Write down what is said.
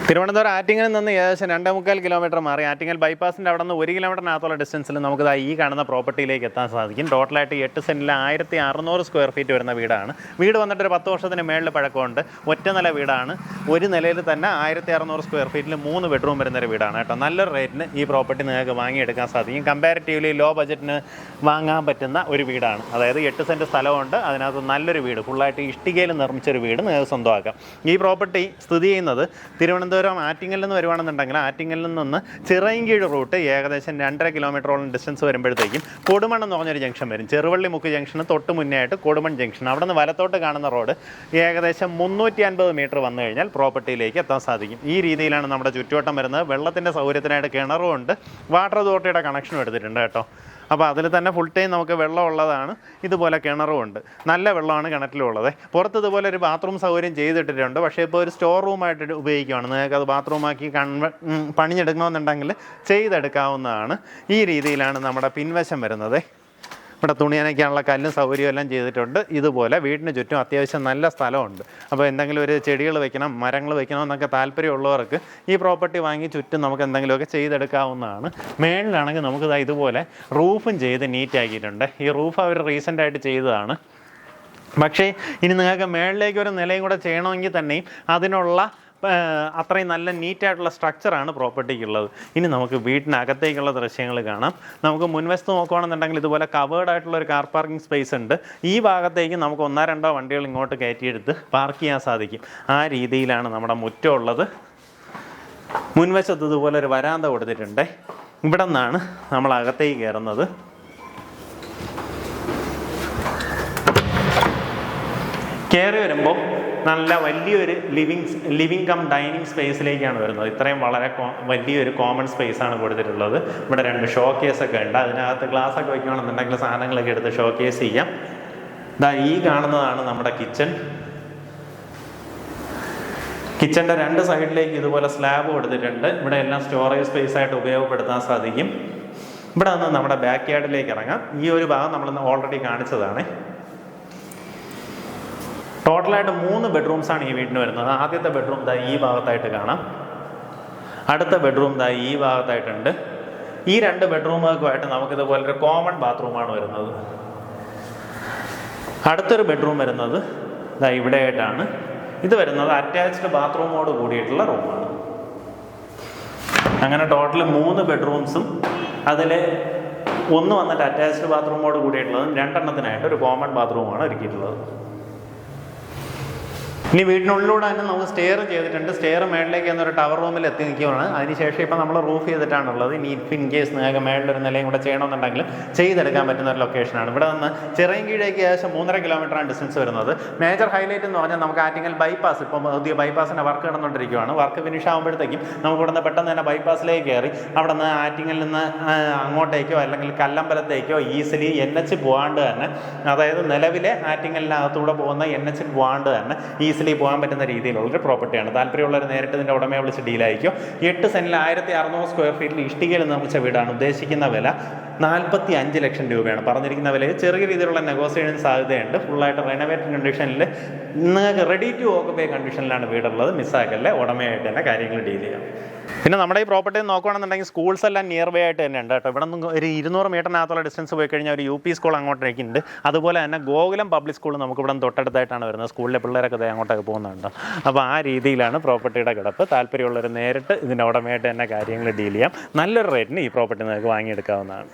തിരുവനന്തപുരം ആറ്റിങ്ങൽ നിന്ന് ഏകദേശം 2.25 കിലോമീറ്റർ മാറി ആറ്റിങ്ങൽ ബൈപ്പാസിൻ്റെ അവിടെ നിന്ന് 1 കിലോമീറ്ററിനകത്തുള്ള ഡിസ്റ്റൻസിൽ നമുക്ക് ഈ കാണുന്ന പ്രോപ്പർട്ടിയിലേക്ക് എത്താൻ സാധിക്കും. ടോട്ടലായിട്ട് 8 സെൻറ്റിൽ 1600 സ്ക്വയർ ഫീറ്റ് വരുന്ന വീടാണ്. വീട് വന്നിട്ട് ഒരു 10 വർഷത്തിന് മേളിൽ പഴക്കമുണ്ട്. ഒറ്റ നില വീടാണ്. ഒരു നിലയിൽ തന്നെ 1600 സ്ക്വയർ ഫീറ്റിൽ 3 ബെഡ്റൂം വരുന്നൊരു വീടാണ് കേട്ടോ. നല്ലൊരു റേറ്റിന് ഈ പ്രോപ്പർട്ടി നിങ്ങൾക്ക് വാങ്ങിയെടുക്കാൻ സാധിക്കും. കമ്പാരിറ്റീവ്ലി ലോ ബജറ്റിന് വാങ്ങാൻ പറ്റുന്ന ഒരു വീടാണ്. അതായത് 8 സെൻറ്റ് സ്ഥലമുണ്ട്. അതിനകത്ത് നല്ലൊരു വീട്, ഫുള്ളായിട്ട് ഇഷ്ടികയിൽ നിർമ്മിച്ചൊരു വീട് നിങ്ങൾക്ക് സ്വന്തമാക്കാം. ഈ പ്രോപ്പർട്ടി സ്ഥിതി ചെയ്യുന്നത് തിരുവനന്തപുരം ആറ്റിങ്ങലിൽ നിന്ന് വരുവാണെന്നുണ്ടെങ്കിൽ ആറ്റിങ്ങലിൽ നിന്ന് ചിറയൻകീഴ് റൂട്ട് ഏകദേശം 2.5 കിലോമീറ്ററോളം ഡിസ്റ്റൻസ് വരുമ്പോഴത്തേക്കും കൊടുമൺ എന്ന് പറഞ്ഞൊരു ജംഗ്ഷൻ വരും. ചെറുവള്ളി മുക്ക് ജംഗ്ഷന് തൊട്ട് മുന്നേ ആയിട്ട് കൊടുമൺ ജംഗ്ഷൻ. അവിടെ നിന്ന് വലത്തോട്ട് കാണുന്ന റോഡ് ഏകദേശം 350 മീറ്റർ വന്നു കഴിഞ്ഞാൽ പ്രോപ്പർട്ടിയിലേക്ക് എത്താൻ സാധിക്കും. ഈ രീതിയിലാണ് നമ്മുടെ ചുറ്റുവട്ടം വരുന്നത്. വെള്ളത്തിൻ്റെ സൗകര്യത്തിനായിട്ട് കിണറും ഉണ്ട്. വാട്ടർ അതോറിറ്റിയുടെ കണക്ഷനും എടുത്തിട്ടുണ്ട് കേട്ടോ. അപ്പോൾ അതിൽ തന്നെ ഫുൾ ടൈം നമുക്ക് വെള്ളം ഉള്ളതാണ്. ഇതുപോലെ കിണറും ഉണ്ട്. നല്ല വെള്ളമാണ് കിണറ്റിലുള്ളത്. പുറത്ത് ഇതുപോലെ ഒരു ബാത്റൂം സൗകര്യം ചെയ്തിട്ടിട്ടുണ്ട്. പക്ഷേ ഇപ്പോൾ ഒരു സ്റ്റോർ റൂമായിട്ട് ഉപയോഗിക്കുകയാണ്. നിങ്ങൾക്ക് അത് ബാത്റൂമാക്കി പണിഞ്ഞെടുക്കണമെന്നുണ്ടെങ്കിൽ ചെയ്തെടുക്കാവുന്നതാണ്. ഈ രീതിയിലാണ് നമ്മുടെ പിൻവശം വരുന്നത്. ഇവിടെ തുണി നനയ്ക്കാനുള്ള കല്ലും സൗകര്യവും എല്ലാം ചെയ്തിട്ടുണ്ട്. ഇതുപോലെ വീടിന് ചുറ്റും അത്യാവശ്യം നല്ല സ്ഥലമുണ്ട്. അപ്പോൾ എന്തെങ്കിലും ഒരു ചെടികൾ വെക്കണം, മരങ്ങൾ വെക്കണം എന്നൊക്കെ താല്പര്യമുള്ളവർക്ക് ഈ പ്രോപ്പർട്ടി വാങ്ങി ചുറ്റും നമുക്ക് എന്തെങ്കിലുമൊക്കെ ചെയ്തെടുക്കാവുന്നതാണ്. മേളിലാണെങ്കിൽ നമുക്ക് ഇതുപോലെ റൂഫും ചെയ്ത് നീറ്റാക്കിയിട്ടുണ്ട്. ഈ റൂഫ് അവർ റീസെൻ്റായിട്ട് ചെയ്തതാണ്. പക്ഷേ ഇനി നിങ്ങൾക്ക് മേളിലേക്ക് ഒരു നിലയും കൂടെ ചെയ്യണമെങ്കിൽ തന്നെയും അതിനുള്ള അത്രയും നല്ല നീറ്റായിട്ടുള്ള സ്ട്രക്ചറാണ് പ്രോപ്പർട്ടിക്കുള്ളത്. ഇനി നമുക്ക് വീട്ടിനകത്തേക്കുള്ള ദൃശ്യങ്ങൾ കാണാം. നമുക്ക് മുൻവശത്ത് നോക്കുകയാണെന്നുണ്ടെങ്കിൽ ഇതുപോലെ കവേർഡ് ആയിട്ടുള്ള ഒരു കാർ പാർക്കിംഗ് സ്പേസ് ഉണ്ട്. ഈ ഭാഗത്തേക്ക് നമുക്ക് 1-2 വണ്ടികൾ ഇങ്ങോട്ട് കയറ്റിയെടുത്ത് പാർക്ക് ചെയ്യാൻ സാധിക്കും. ആ രീതിയിലാണ് നമ്മുടെ മുറ്റമുള്ളത്. മുൻവശത്ത് ഇതുപോലെ ഒരു വരാന്ത കൊടുത്തിട്ടുണ്ട്. ഇവിടെ നിന്നാണ് നമ്മൾ അകത്തേക്ക് കയറുന്നത്. കയറി വരുമ്പോൾ നല്ല വലിയൊരു ലിവിങ് കം ഡൈനിങ് സ്പേസിലേക്കാണ് വരുന്നത്. ഇത്രയും വളരെ വലിയൊരു കോമൺ സ്പേസാണ് കൊടുത്തിട്ടുള്ളത്. ഇവിടെ 2 ഷോ കേസൊക്കെ ഉണ്ട്. അതിനകത്ത് ഗ്ലാസ്സൊക്കെ വയ്ക്കുകയാണെന്നുണ്ടെങ്കിൽ സാധനങ്ങളൊക്കെ എടുത്ത് ഷോ കേസ് ചെയ്യാം. ഈ കാണുന്നതാണ് നമ്മുടെ കിച്ചൺ. കിച്ചൻ്റെ 2 സൈഡിലേക്ക് ഇതുപോലെ സ്ലാബ് കൊടുത്തിട്ടുണ്ട്. ഇവിടെ എല്ലാം സ്റ്റോറേജ് സ്പേസ് ആയിട്ട് ഉപയോഗപ്പെടുത്താൻ സാധിക്കും. ഇവിടെ നിന്ന് നമ്മുടെ ബാക്ക് യാർഡിലേക്ക് ഇറങ്ങാം. ഈ ഒരു ഭാഗം നമ്മൾ ഓൾറെഡി കാണിച്ചതാണ്. ടോട്ടലായിട്ട് 3 ബെഡ്റൂംസാണ് ഈ വീടിന് വരുന്നത്. ആദ്യത്തെ ബെഡ്റൂം ഈ ഭാഗത്തായിട്ട് കാണാം. അടുത്ത ബെഡ്റൂം ഈ ഭാഗത്തായിട്ടുണ്ട്. ഈ 2 ബെഡ്റൂമുകൾക്കുമായിട്ട് നമുക്കിതുപോലൊരു കോമൺ ബാത്റൂമാണ് വരുന്നത്. അടുത്തൊരു ബെഡ്റൂം വരുന്നത് ഇവിടെയായിട്ടാണ്. ഇത് വരുന്നത് അറ്റാച്ച്ഡ് ബാത്റൂമോട് കൂടിയിട്ടുള്ള റൂമാണ്. അങ്ങനെ ടോട്ടൽ 3 ബെഡ്റൂംസും അതിൽ 1 വന്നിട്ട് അറ്റാച്ച്ഡ് ബാത്റൂമോട് കൂടിയിട്ടുള്ളതും 2 ഒരു കോമൺ ബാത്റൂമാണ് ഒരുക്കിയിട്ടുള്ളത്. ഇനി വീടിനുള്ളിലൂടെ തന്നെ നമുക്ക് സ്റ്റെയർ ചെയ്തിട്ടുണ്ട്. സ്റ്റെയർ മേളിലേക്ക് എന്നൊരു ടവർ റൂമിൽ എത്തി നിൽക്കുകയാണ്. അതിനുശേഷം ഇപ്പോൾ നമ്മൾ റൂഫ് ചെയ്തിട്ടാണുള്ളത്. ഇനി ഇൻ കേസ് നിങ്ങൾക്ക് മേളിലൊരു നിലയും കൂടെ ചെയ്യണമെന്നുണ്ടെങ്കിൽ ചെയ്തെടുക്കാൻ പറ്റുന്ന ഒരു ലൊക്കേഷനാണ്. ഇവിടെ നിന്ന് ചിറയൻകീഴേക്ക് ഏകദേശം 3.5 കിലോമീറ്ററാണ് ഡിസ്റ്റൻസ് വരുന്നത്. മേജർ ഹൈലൈറ്റ് എന്ന് പറഞ്ഞാൽ നമുക്ക് ആറ്റിങ്ങൽ ബൈപ്പാസ്, ഇപ്പോൾ പുതിയ ബൈപ്പാസിൻ്റെ വർക്ക് നടന്നുകൊണ്ടിരിക്കുകയാണ്. വർക്ക് ഫിനിഷ് ആകുമ്പോഴത്തേക്കും നമുക്ക് ഇവിടെ നിന്ന് പെട്ടെന്ന് തന്നെ ബൈപ്പാസിലേക്ക് കയറി അവിടെ നിന്ന് ആറ്റിങ്ങലിൽ നിന്ന് അങ്ങോട്ടേക്കോ അല്ലെങ്കിൽ കല്ലമ്പലത്തേക്കോ ഈസിലി NH പോകാണ്ട് തന്നെ, അതായത് നിലവിലെ ആറ്റിങ്ങലിനകത്തൂടെ പോകുന്ന NH പോകാണ്ട് തന്നെ ഈസിലി പോകാൻ പറ്റുന്ന രീതിയിലുള്ളൊരു പ്രോപ്പർട്ടിയാണ്. താല്പര്യമുള്ളവർ നേരിട്ട് ഇതിൻ്റെ ഉടമയെ വിളിച്ച് ഡീലായിരിക്കും. 8 സെൻറ്റിൽ 1600 സ്ക്വയർ ഫീറ്റിൽ ഇഷ്ടികയിൽ നിർമ്മിച്ച വീടാണ്. ഉദ്ദേശിക്കുന്ന വില 45 ലക്ഷം രൂപയാണ്. പറഞ്ഞിരിക്കുന്ന വിലയിൽ ചെറിയ രീതിയിലുള്ള നെഗോസിയേഷൻ സാധ്യതയുണ്ട്. ഫുള്ളായിട്ട് റെനോവേറ്റഡ് കണ്ടീഷനിൽ നിങ്ങൾക്ക് റെഡി ടു ഓക്കുപൈ കണ്ടീഷനിലാണ് വീടുള്ളത്. മിസ്സാക്കല്ലേ, ഉടമയായിട്ട് തന്നെ കാര്യങ്ങൾ ഡീൽ ചെയ്യാം. പിന്നെ നമ്മുടെ ഈ പ്രോപ്പർട്ടി നോക്കുകയാണെന്നുണ്ടെങ്കിൽ സ്കൂൾസ് എല്ലാം നിയർ ബൈ ആയിട്ട് തന്നെ ഉണ്ട് കേട്ടോ. ഇവിടെ നിന്ന് ഒരു 200 മീറ്ററിനകത്തുള്ള ഡിസ്റ്റൻസ് പോയി കഴിഞ്ഞാൽ ഒരു UP സ്കൂൾ അങ്ങോട്ടേക്കുണ്ട്. അതുപോലെ തന്നെ ഗോകുലം പബ്ലിക് സ്കൂൾ നമുക്ക് ഇവിടെ തൊട്ടടുത്തായിട്ടാണ് വരുന്നത്. സ്കൂളിലെ പിള്ളേരൊക്കെ അങ്ങോട്ടൊക്കെ പോകുന്നുണ്ട്. അപ്പോൾ ആ രീതിയിലാണ് പ്രോപ്പർട്ടിയുടെ കിടപ്പ്. താല്പര്യമുള്ളവർ നേരിട്ട് ഇതിൻ്റെ ഉടമയായിട്ട് തന്നെ കാര്യങ്ങൾ ഡീൽ ചെയ്യാം. നല്ലൊരു റേറ്റിന് ഈ പ്രോപ്പർട്ടി നിങ്ങൾക്ക് വാങ്ങിയെടുക്കാവുന്നതാണ്.